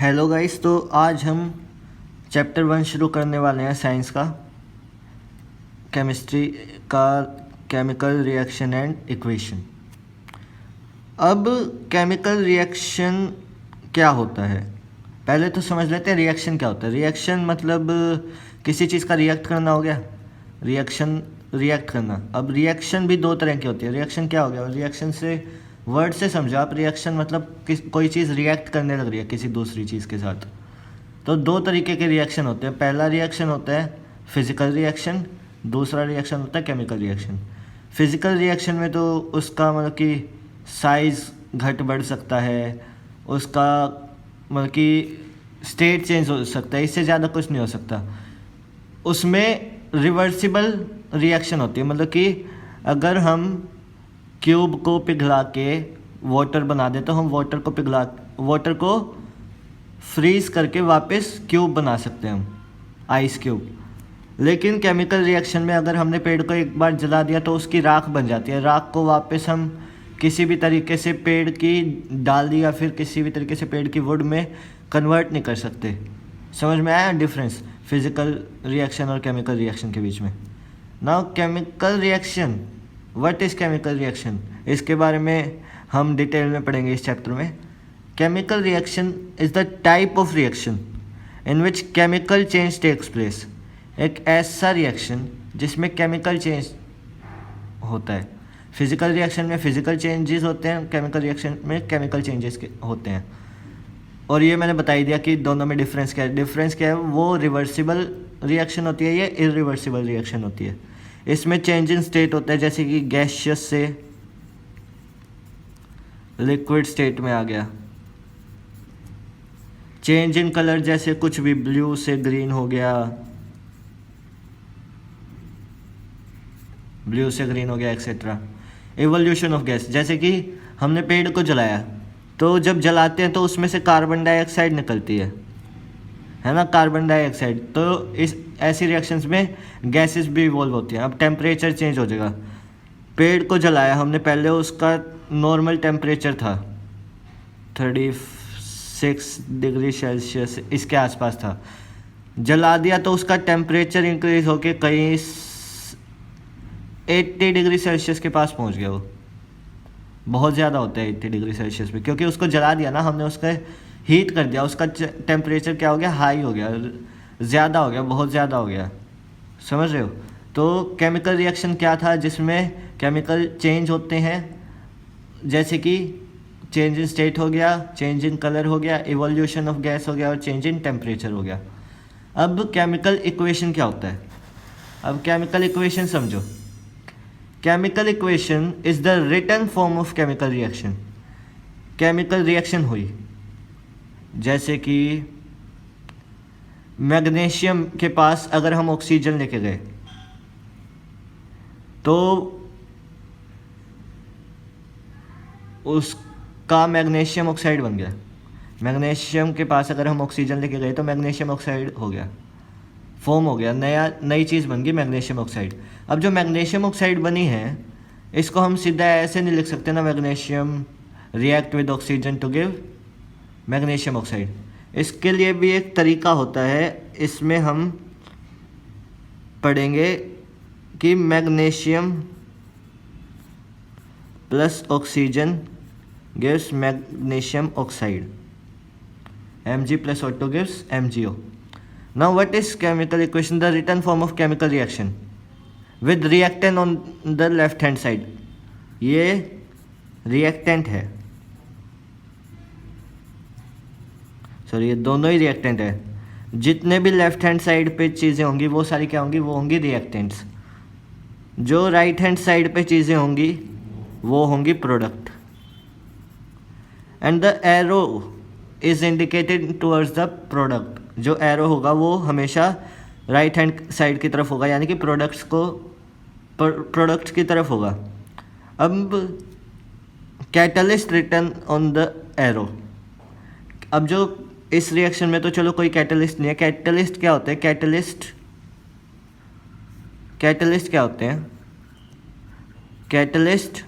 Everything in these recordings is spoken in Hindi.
Hello guys. तो आज हम चैप्टर 1 शुरू करने वाले हैं साइंस का, केमिस्ट्री का, केमिकल रिएक्शन एंड इक्वेशन। अब केमिकल रिएक्शन क्या होता है, पहले तो समझ लेते हैं रिएक्शन क्या होता है। रिएक्शन मतलब किसी चीज़ का रिएक्ट करना हो गया, रिएक्शन रिएक्ट करना। अब रिएक्शन भी दो तरह की होती है। रिएक्शन क्या हो गया, रिएक्शन से वर्ड से समझो आप। रिएक्शन मतलब कोई चीज़ रिएक्ट करने लग रही है किसी दूसरी चीज़ के साथ। तो दो तरीके के रिएक्शन होते हैं। पहला रिएक्शन होता है फिजिकल रिएक्शन, दूसरा रिएक्शन होता है केमिकल रिएक्शन। फिजिकल रिएक्शन में तो उसका मतलब कि साइज़ घट बढ़ सकता है, उसका मतलब कि स्टेट चेंज हो सकता है, इससे ज़्यादा कुछ नहीं हो सकता। उसमें रिवर्सिबल रिएक्शन होती है, मतलब कि अगर हम क्यूब को पिघला के वाटर बना दे तो हम वाटर को फ्रीज करके वापस क्यूब बना सकते हैं, हम आइस क्यूब। लेकिन केमिकल रिएक्शन में अगर हमने पेड़ को एक बार जला दिया तो उसकी राख बन जाती है। राख को वापस हम किसी भी तरीके से पेड़ की डाली या फिर किसी भी तरीके से पेड़ की वुड में कन्वर्ट नहीं कर सकते। समझ में आया डिफरेंस फिजिकल रिएक्शन और केमिकल रिएक्शन के बीच में। Now chemical reaction, what is chemical reaction, इसके बारे में हम डिटेल में पढ़ेंगे इस चैप्टर में। Chemical reaction is the type of reaction in which chemical change takes place। एक ऐसा रिएक्शन जिसमें केमिकल चेंज होता है। फिजिकल रिएक्शन में फिजिकल चेंजेस होते हैं, केमिकल रिएक्शन में केमिकल चेंजेस होते हैं। और ये मैंने बता ही दिया कि दोनों में डिफरेंस क्या है। डिफरेंस क्या है, वो रिवर्सिबल रिएक्शन होती है, ये इरिवर्सिबल रिएक्शन होती है। इसमें चेंज इन स्टेट होता है, जैसे कि गैसियस से लिक्विड स्टेट में आ गया। चेंज इन कलर, जैसे कुछ भी ब्लू से ग्रीन हो गया, ब्लू से ग्रीन हो गया एक्सेट्रा। एवोल्यूशन ऑफ गैस, जैसे कि हमने पेड़ को जलाया तो जब जलाते हैं तो उसमें से कार्बन डाइऑक्साइड निकलती है ना, कार्बन डाइऑक्साइड। तो इस ऐसी रिएक्शंस में गैसेस भी इवॉल्व होती हैं। अब टेम्परेचर चेंज हो जाएगा। पेड़ को जलाया हमने, पहले उसका नॉर्मल टेम्परेचर था 36 डिग्री सेल्सियस, इसके आसपास था। जला दिया तो उसका टेम्परेचर इंक्रीज होके कहीं 80 डिग्री सेल्सियस के पास पहुंच गया। वो बहुत ज़्यादा होता है 80 डिग्री सेल्सियस पे, क्योंकि उसको जला दिया ना हमने, उसका हीट कर दिया। उसका टेम्परेचर क्या हो गया, हाई हो गया, ज़्यादा हो गया, बहुत ज़्यादा हो गया। समझ रहे हो। तो केमिकल रिएक्शन क्या था, जिसमें केमिकल चेंज होते हैं, जैसे कि चेंज इन स्टेट हो गया, चेंज इन कलर हो गया, इवोल्यूशन ऑफ गैस हो गया और चेंज इन टेम्परेचर हो गया। अब केमिकल इक्वेशन क्या होता है, अब केमिकल इक्वेशन समझो। Chemical equation is the written form of chemical reaction. Chemical reaction हुई, जैसे कि मैग्नीशियम के पास अगर हम ऑक्सीजन लेके गए तो उसका मैग्नीशियम ऑक्साइड बन गया। मैग्नीशियम के पास अगर हम ऑक्सीजन लेके गए तो मैग्नीशियम ऑक्साइड हो गया, फॉर्म हो गया, नई चीज़ बन गई मैग्नीशियम ऑक्साइड। अब जो मैग्नीशियम ऑक्साइड बनी है, इसको हम सीधा ऐसे नहीं लिख सकते ना, magnesium react with oxygen to give magnesium oxide. इसके लिए भी एक तरीका होता है, इसमें हम पढ़ेंगे कि magnesium plus oxygen gives magnesium oxide, Mg plus O2 gives MgO। Now what is chemical equation? The written form of chemical reaction with reactant on the left hand side। ये reactant है, सॉरी ये दोनों ही रिएक्टेंट है। जितने भी लेफ्ट हैंड साइड पे चीज़ें होंगी वो सारी क्या होंगी, वो होंगी रिएक्टेंट्स। जो राइट हैंड साइड पे चीज़ें होंगी वो होंगी product. And the arrow is indicated towards the product. जो एरो होगा वो हमेशा राइट हैंड साइड की तरफ होगा, यानी कि प्रोडक्ट्स की तरफ होगा। अब catalyst written on the arrow. अब जो इस रिएक्शन में तो चलो कोई कैटलिस्ट नहीं है। कैटलिस्ट क्या होते हैं, कैटलिस्ट क्या होते हैं, catalyst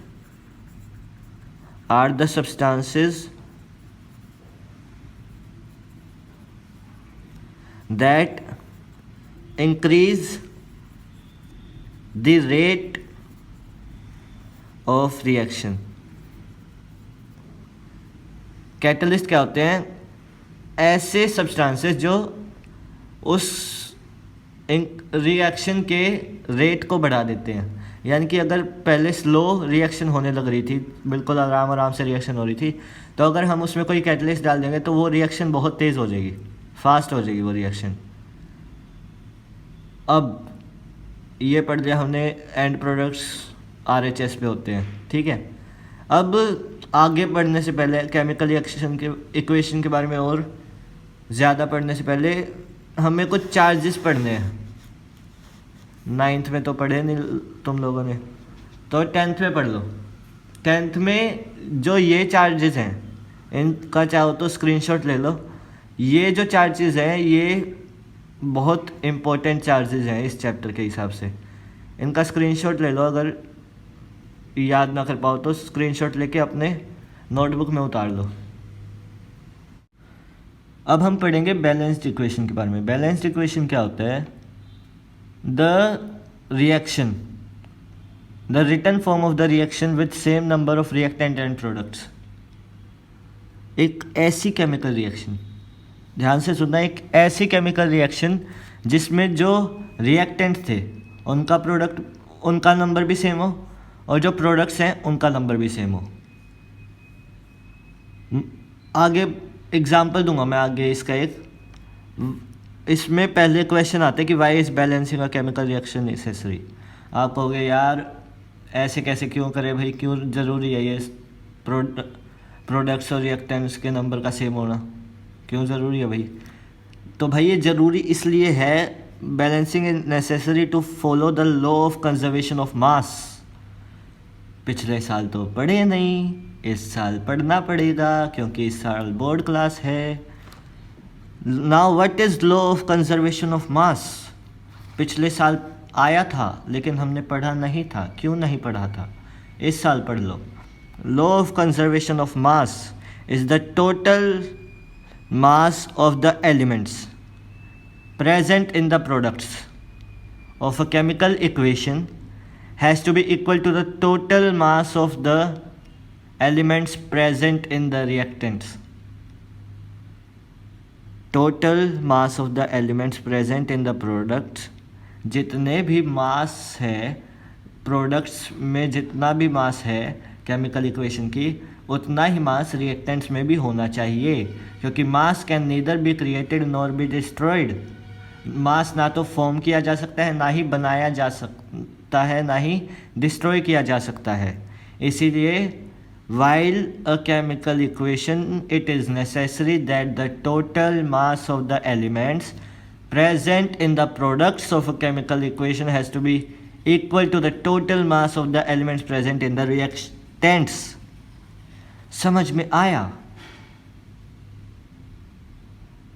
are the substances that increase the rate of reaction. Catalyst क्या होते हैं? ऐसे सब्सटेंसेस जो उस रिएक्शन के रेट को बढ़ा देते हैं। यानी कि अगर पहले स्लो रिएक्शन होने लग रही थी, बिल्कुल आराम आराम से रिएक्शन हो रही थी, तो अगर हम उसमें कोई कैटलिस्ट डाल देंगे तो वो रिएक्शन बहुत तेज़ हो जाएगी, फास्ट हो जाएगी वो रिएक्शन। अब ये पढ़ लिया हमने, एंड प्रोडक्ट्स RHS पे होते हैं, ठीक है। अब आगे पढ़ने से पहले केमिकल रिएक्शन के इक्वेशन के बारे में और ज़्यादा पढ़ने से पहले हमें कुछ चार्जेस पढ़ने हैं। 9th में तो पढ़े नहीं तुम लोगों ने, तो 10th में पढ़ लो। 10th में जो ये चार्जेस हैं, इनका चाहो तो स्क्रीनशॉट ले लो। ये जो चार्जेस हैं ये बहुत इम्पोर्टेंट चार्जेस हैं इस चैप्टर के हिसाब से। इनका स्क्रीनशॉट ले लो, अगर याद ना कर पाओ तो स्क्रीनशॉट लेके अपने नोटबुक में उतार लो। अब हम पढ़ेंगे बैलेंस्ड इक्वेशन के बारे में। बैलेंस्ड इक्वेशन क्या होता है? The reaction, the written form of the reaction with same number of reactant and products. एक ऐसी केमिकल रिएक्शन, ध्यान से सुनना, एक ऐसी केमिकल रिएक्शन जिसमें जो रिएक्टेंट थे उनका प्रोडक्ट, उनका नंबर भी सेम हो, और जो प्रोडक्ट्स हैं उनका नंबर भी सेम हो। आगे एग्जांपल दूंगा मैं आगे इसका एक। इसमें पहले क्वेश्चन आते हैं कि why is balancing a chemical reaction necessary. आप कहोगे यार ऐसे कैसे क्यों करे भाई, क्यों ज़रूरी है ये प्रोडक्ट्स और रिएक्टेंट्स के नंबर का सेम होना, क्यों ज़रूरी है भाई? तो भाई ये ज़रूरी इसलिए है, balancing is necessary to follow the law of conservation of mass. पिछले साल तो पढ़े नहीं, इस साल पढ़ना पड़ेगा क्योंकि इस साल बोर्ड क्लास है। Now what is law of conservation of mass? पिछले साल आया था लेकिन हमने पढ़ा नहीं था। क्यों नहीं पढ़ा था? इस साल पढ़ लो। Law of conservation of mass is the total mass of the elements present in the products of a chemical equation has to be equal to the total mass of the elements present in the reactants. Total mass of the elements present in the products, जितने भी मास है प्रोडक्ट्स में, जितना भी मास है केमिकल इक्वेशन की, उतना ही मास रिएक्टेंट्स में भी होना चाहिए, क्योंकि mass can neither be created nor be destroyed. Mass ना तो फॉर्म किया जा सकता है, ना ही बनाया जा सकता है, ना ही डिस्ट्रॉय किया जा सकता है। इसीलिए while a chemical equation it is necessary that the total mass of the elements present in the products of a chemical equation has to be equal to the total mass of the elements present in the reactants. समझ में आया?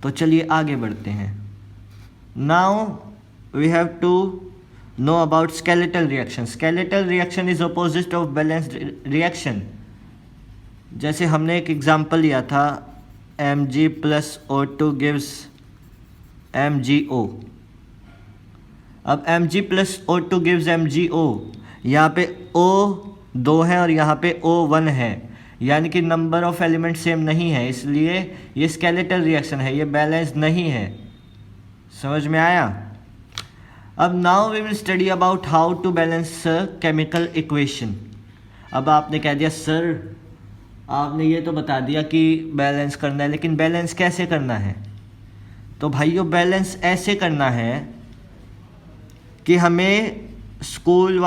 तो चलिए आगे बढ़ते हैं। Now we have to know about skeletal reaction. Skeletal reaction is opposite of balanced reaction. जैसे हमने एक एग्जाम्पल लिया था, Mg plus O2 gives MgO। अब Mg plus O2 gives MgO, यहाँ पे O 2 है और यहाँ पे O 1 है, यानी कि नंबर ऑफ एलिमेंट सेम नहीं है, इसलिए ये स्केलेटल रिएक्शन है, ये बैलेंस नहीं है। समझ में आया? अब now we will study about how to balance chemical equation. अब आपने कह दिया सर आपने ये तो बता दिया कि बैलेंस करना है, लेकिन बैलेंस कैसे करना है? तो भाइयों बैलेंस ऐसे करना है कि हमें स्कूल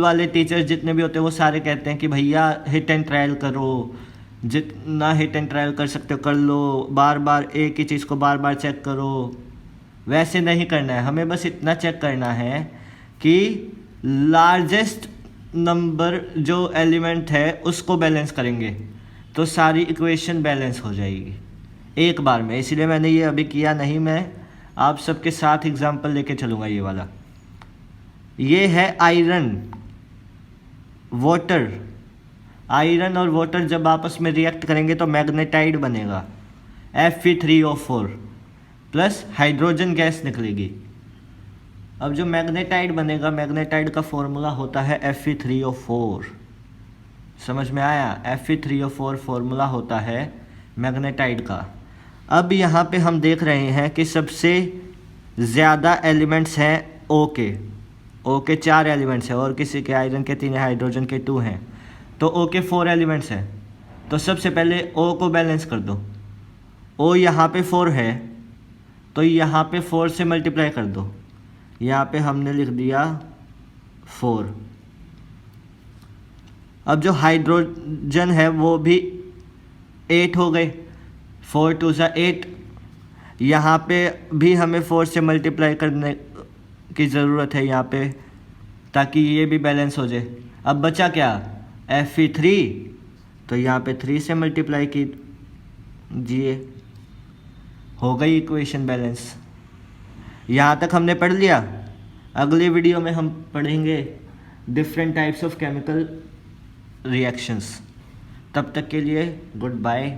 वाले टीचर्स जितने भी होते हैं वो सारे कहते हैं कि भैया हिट एंड ट्रायल करो, जितना हिट एंड ट्रायल कर सकते हो कर लो, बार बार एक ही चीज़ को बार बार चेक करो। वैसे नहीं करना है, हमें बस इतना चेक करना है कि लार्जेस्ट नंबर जो एलिमेंट है उसको बैलेंस करेंगे तो सारी इक्वेशन बैलेंस हो जाएगी एक बार में। इसलिए मैंने ये अभी किया नहीं, मैं आप सबके साथ एग्जांपल लेके चलूँगा। ये वाला ये है आयरन वाटर। आयरन और वाटर जब आपस में रिएक्ट करेंगे तो मैग्नेटाइड बनेगा, Fe3O4। प्लस हाइड्रोजन गैस निकलेगी। अब जो मैग्नेटाइड बनेगा, मैग्नेटाइड का फॉर्मूला होता है Fe3O4। समझ में आया? Fe3O4 फॉर्मूला होता है मैग्नेटाइड का। अब यहाँ पे हम देख रहे हैं कि सबसे ज़्यादा एलिमेंट्स हैं O के 4 एलिमेंट्स हैं, और किसी के आयरन के 3 हाइड्रोजन के 2 हैं, तो O के 4 एलिमेंट्स हैं। तो सबसे पहले O को बैलेंस कर दो। O यहाँ पे 4 है तो यहाँ पे 4 से मल्टीप्लाई कर दो। यहाँ पे हमने लिख दिया 4। अब जो हाइड्रोजन है वो भी 8 हो गए, 4 2 सा 8। यहाँ पे भी हमें 4 से मल्टीप्लाई करने की ज़रूरत है यहाँ पे, ताकि ये भी बैलेंस हो जाए। अब बचा क्या? Fe3, तो यहाँ पे 3 से मल्टीप्लाई कीजिए, हो गई इक्वेशन बैलेंस। यहाँ तक हमने पढ़ लिया। अगली वीडियो में हम पढ़ेंगे different types of chemical reactions. तब तक के लिए गुड बाय।